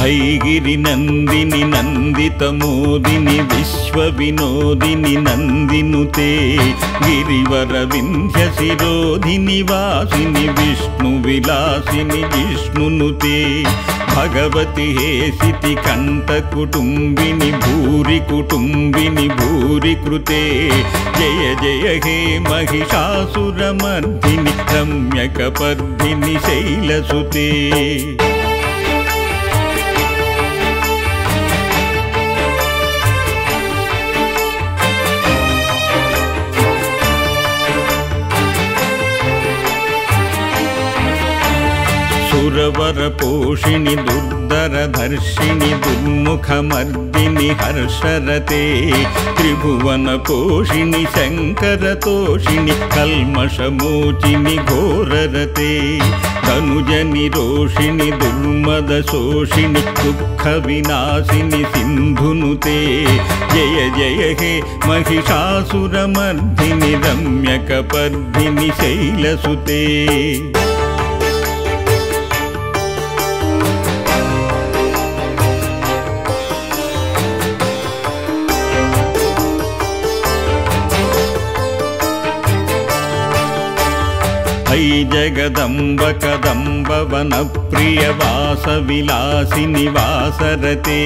ऐगिरि नंदिनि नंदितमोदिनि विश्वविनोदिनि नंदिनुते गिरिवर विंध्य शिरोधिनि वासिनि विष्णुविलासिनि जिष्णुनुते भगवति हेसिति कंठ कुटुंबिनि भूरि कुटुंबिनि भूरि कृते जय जय हे महिषासुरमर्दिनि रम्यकपर्दिनि शैलसुते सुरवर पोषिणि दुर्धरधर्षिणि दुर्मुखमर्दिनि हर्षरते त्रिभुवन पोषिणि शङ्करतोषिणि कल्मषमोचिनि घोररते धनुजनि रोषिणि दुर्मदशोषिणि दुःखविनाशिनि सिन्धुनुते जय जय हे महिषासुरमर्दिनि रम्यकपर्दिनि शैलसुते ऐ जगदम्ब कदम्ब वन प्रिय वास विलासिनि वासरते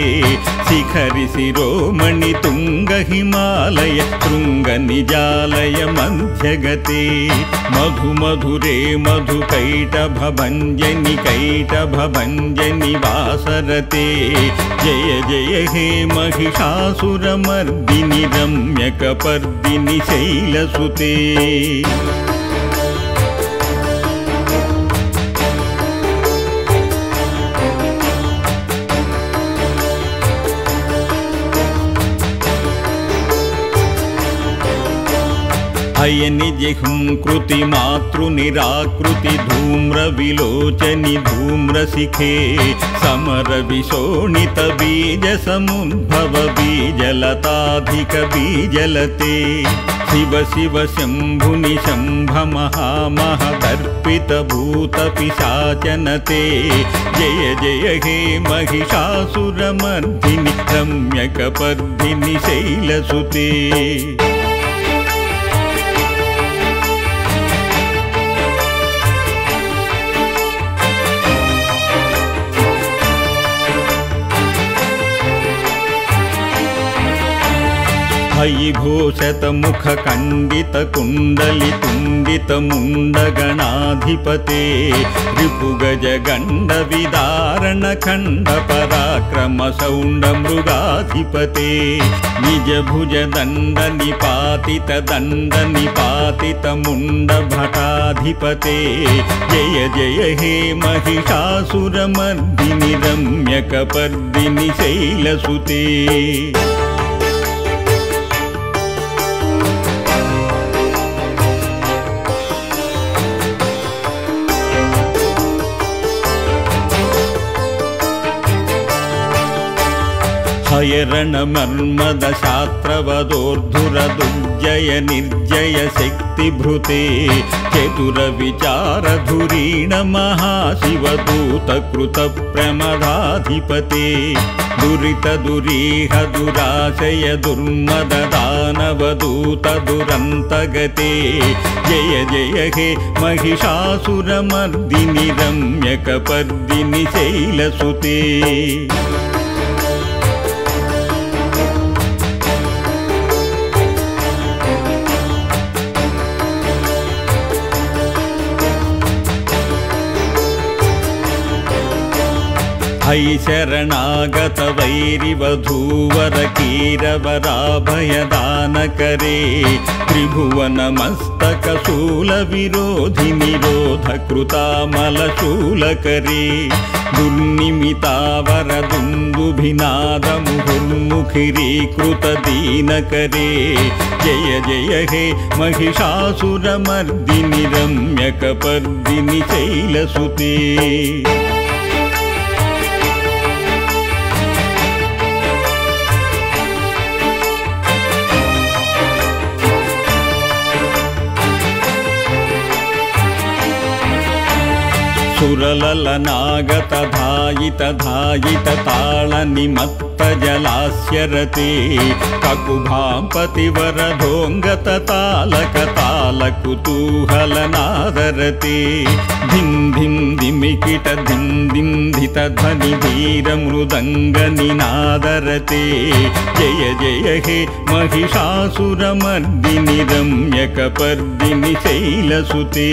शिखरि शिरोमणि तुंग हिमालय शृंग निजालय मध्यगते मधु मधुरे मधु कैटभ भंजनि वासरते जय जय हे महिषासुरमर्दिनि रम्यकपर्दिनि शैलसुते अयनि जिह्कृति मातृनिराकृति धूम्र विलोचनि धूम्रशिखे समर विशोणित बीज समुद्भव बीजलताधिक बीजलते शिव शिव शंभुनि शंभ महामह दर्पित भूत पिशाचनते जय जय हे महिषासुरमर्दिनि रम्यकपर्दिनि शैलसुते हयिघोषत मुख कंडित कुंडली तुंडित मुंडगणाधिपते रिपुगज गंड विदारण खंड पराक्रम सौंड मृगाधिपते निज भुज दंड निपातित मुंड भटाधिपते जय जय हे महिषासुरमर्दिनि रम्यकपर्दिनि शैलसुते हयरण मर्मद शास्त्रवदोर्धुर दुर्जय निर्जय शक्तिभृते चतुर विचार धुरीण महाशिवदूत कृत प्रमदाधिपते दुरित दुरीह दुराशय दुर्मद दानवदूत दुरन्तगते जय जय हे महिषासुरमर्दिनि रम्यकपर्दिनि शैलसुते ऐ शरणागत वैरिवधूवर कीरवराभयदानकरे त्रिभुवन मस्तक शूल विरोधि निरोध कृतामलशूलकरे दुर्निमितावर दुन्दुभिनाद मुहुर्मुखिरीकृत दीनकरे जय जय हे महिषासुरमर्दिनि रम्यकपर्दिनि शैलसुते सुरललनागत धायित धायित ताल निमत्त जलास्यरते ककुभां पतिवरधोंगत तालक ताल कुतूहल नादरते धिं धिं धिमिकिट धिं धिं धित ध्वनि धीर मृदंग निनादरते जय जय हे महिषासुरमर्दिनि रम्यकपर्दिनि शैलसुते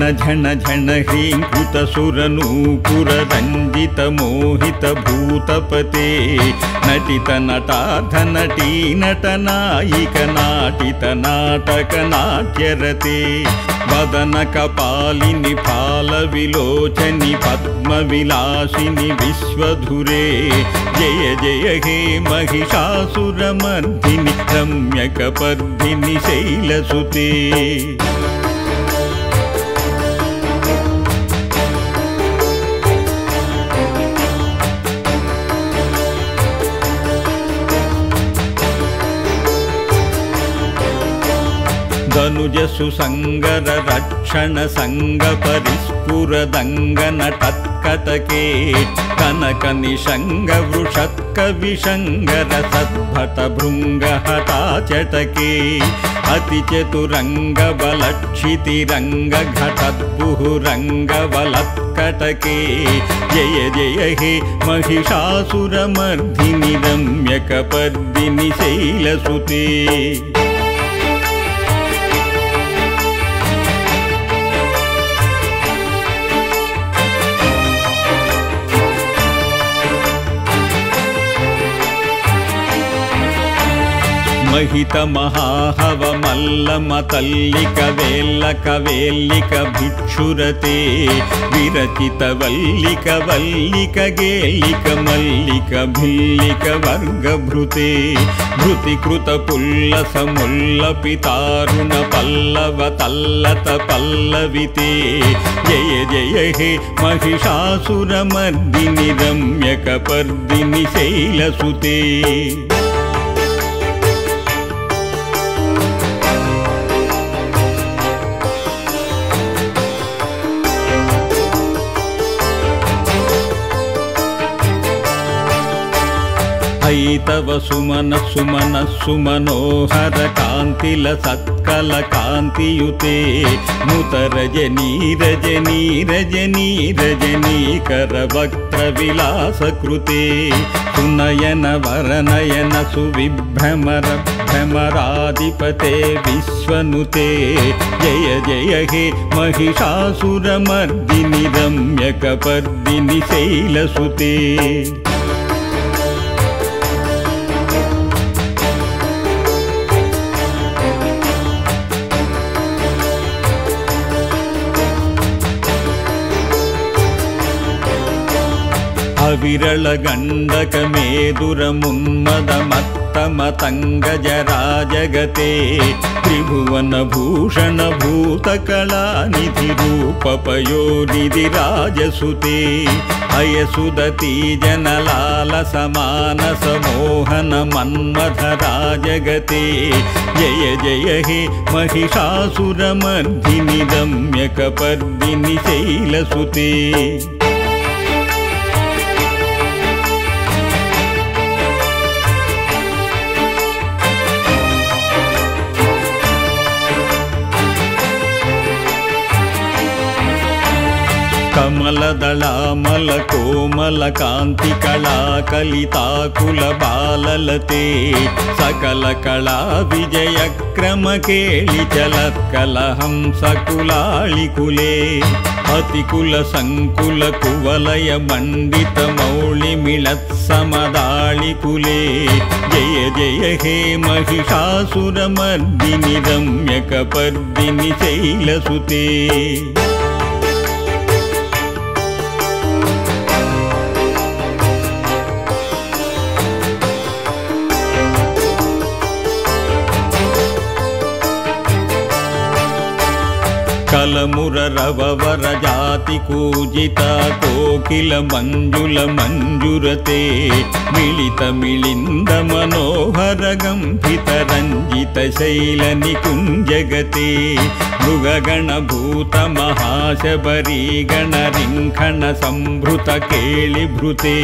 झण झण झण ह्रींकृत सुरनूपुर रंजित मोहित भूतपते नटित नटार्ध नटी नट नायिक नाटित नाटक नाट्यरते वदन कपालिनि फाल विलोचनि पद्म विलासिनि विश्वधुरे जय जय हे महिषासुरमर्दिनि रम्यकपर्दिनि शैलसुते धनुज सुसंगर रक्षण संग परिस्फुरदंगन तत्कटके कनक निशंग वृषत्क विशंगर सद्भट भृंग हठाचटके अति चतुरंग बलक्षितिरंग घटद्भुरंग बलत्कटके जय जय हे महिषासुरमर्दिनि रम्यकपर्दिनि शैलसुते महित महाहव मल्लम तल्लिक वेल्लक वेल्लिक भिक्षुरते विरचित वल्लिक वल्लिक गेल्लिक मल्लिक भिल्लिक वर्गभृते भृतिकृत पुल्लस मुल्लपितारुण पल्लव तल्लत पल्लविते जय जय हे महिषासुरमर्दिनि रम्यकपर्दिनि शैलसुते तव सुमन सुमन सुमनोहर कांतिल सत्कल कांतियुते मुत रजनी रजनी रजनी रजनी कर वक्त्र विलास कृते सुनयन वरनयन सुविभ्रमर भ्रमराधिपते विश्वनुते जय जय हे महिषासुरमर्दिनि रम्यकपर्दिनि शैलसुते विरल गंडक मेदुर मुन्मद मत्त मतंग जरा जगते त्रिभुवन भूषण भूतकला निधि रूप पयोनिधि राजसुते अयसुदती जनलाल समान समोहन मन्मथरा जगते जय जय हे महिषासुरमर्दिनि रम्यकपर्दिनि शैलसुते कमलदलामल कोमल कांति कला कलिताकुल बाललते सकल कला विजय क्रम केळि चलत्कल हंस कुलाळिकुले अतिकुल संकुल कुवलय मंडित मौळि मिळत् समदाळिकुले जय जय हे महिषासुरमर्दिनि रम्यकपर्दिनि शैलसुते కలమురరవర జాతి కూజిత కోకిల మంజుల మంజురతే మిళిత మిళింద మనోహర గంభిత రంజిత శైల నికుంజగతే మృగగణ భూత మహాశబరీ గణ రింఖణ సంభృత కేళిభృతే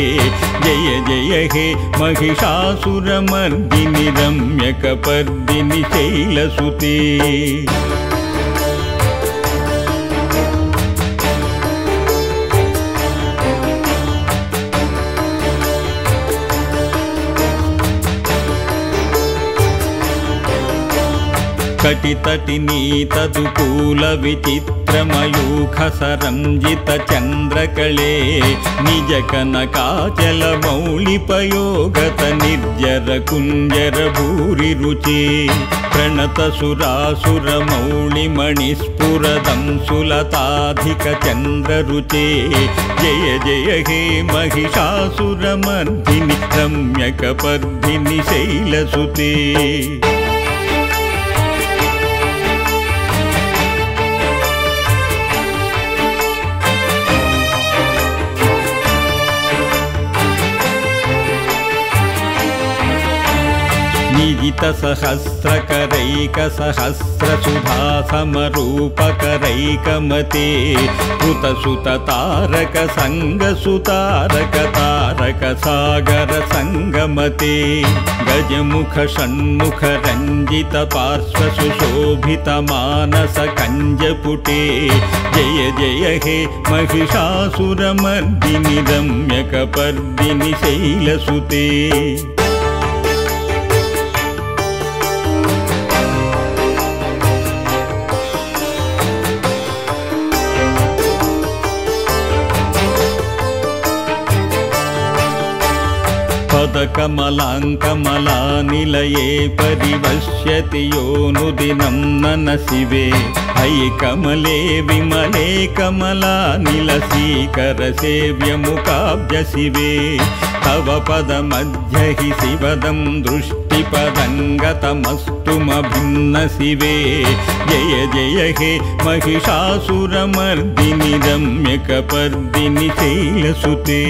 జయ జయ హే महिषासुरमर्दिनि रम्यकपर्दिनि शैलसुते कटितटिनीतदुकूल विचित्रमयूख सರಂಜಿತ चन्द्रकले निज कनकाचल मौलिपयोगत निर्जर कुञ्जर भूरि रुचे प्रणत सुरासुर मौलिमणिस्फुरदं सुलताधिक चन्द्र रुचे जय जय हे महिषासुरमर्दिनि रम्यकपर्दिनि शैलसुते निजित सहस्रकरैक सहस्रसुधा समरूपकरैकमते कृतसुत तारक संगसुतारक तारक सागर संगमते गजमुख षण्मुख रंजित पार्श्व सुशोभित मानस कंजपुटे जय जय हे महिषासुरमर्दिनि रम्यकपर्दिनि शैलसुते पदकमलाङ्कमलानिलये परिवश्यति योऽनुदिनं ननशिवे अयि कमले विमले कमलानिलसीकरसेव्यमुखाब्जशिवे तव पदमध्य हि शिवदं दृष्टिपदङ्गतमस्तुमभिन्नशिवे जय जय हे महिषासुरमर्दिनि रम्यकपर्दिनि शैलसुते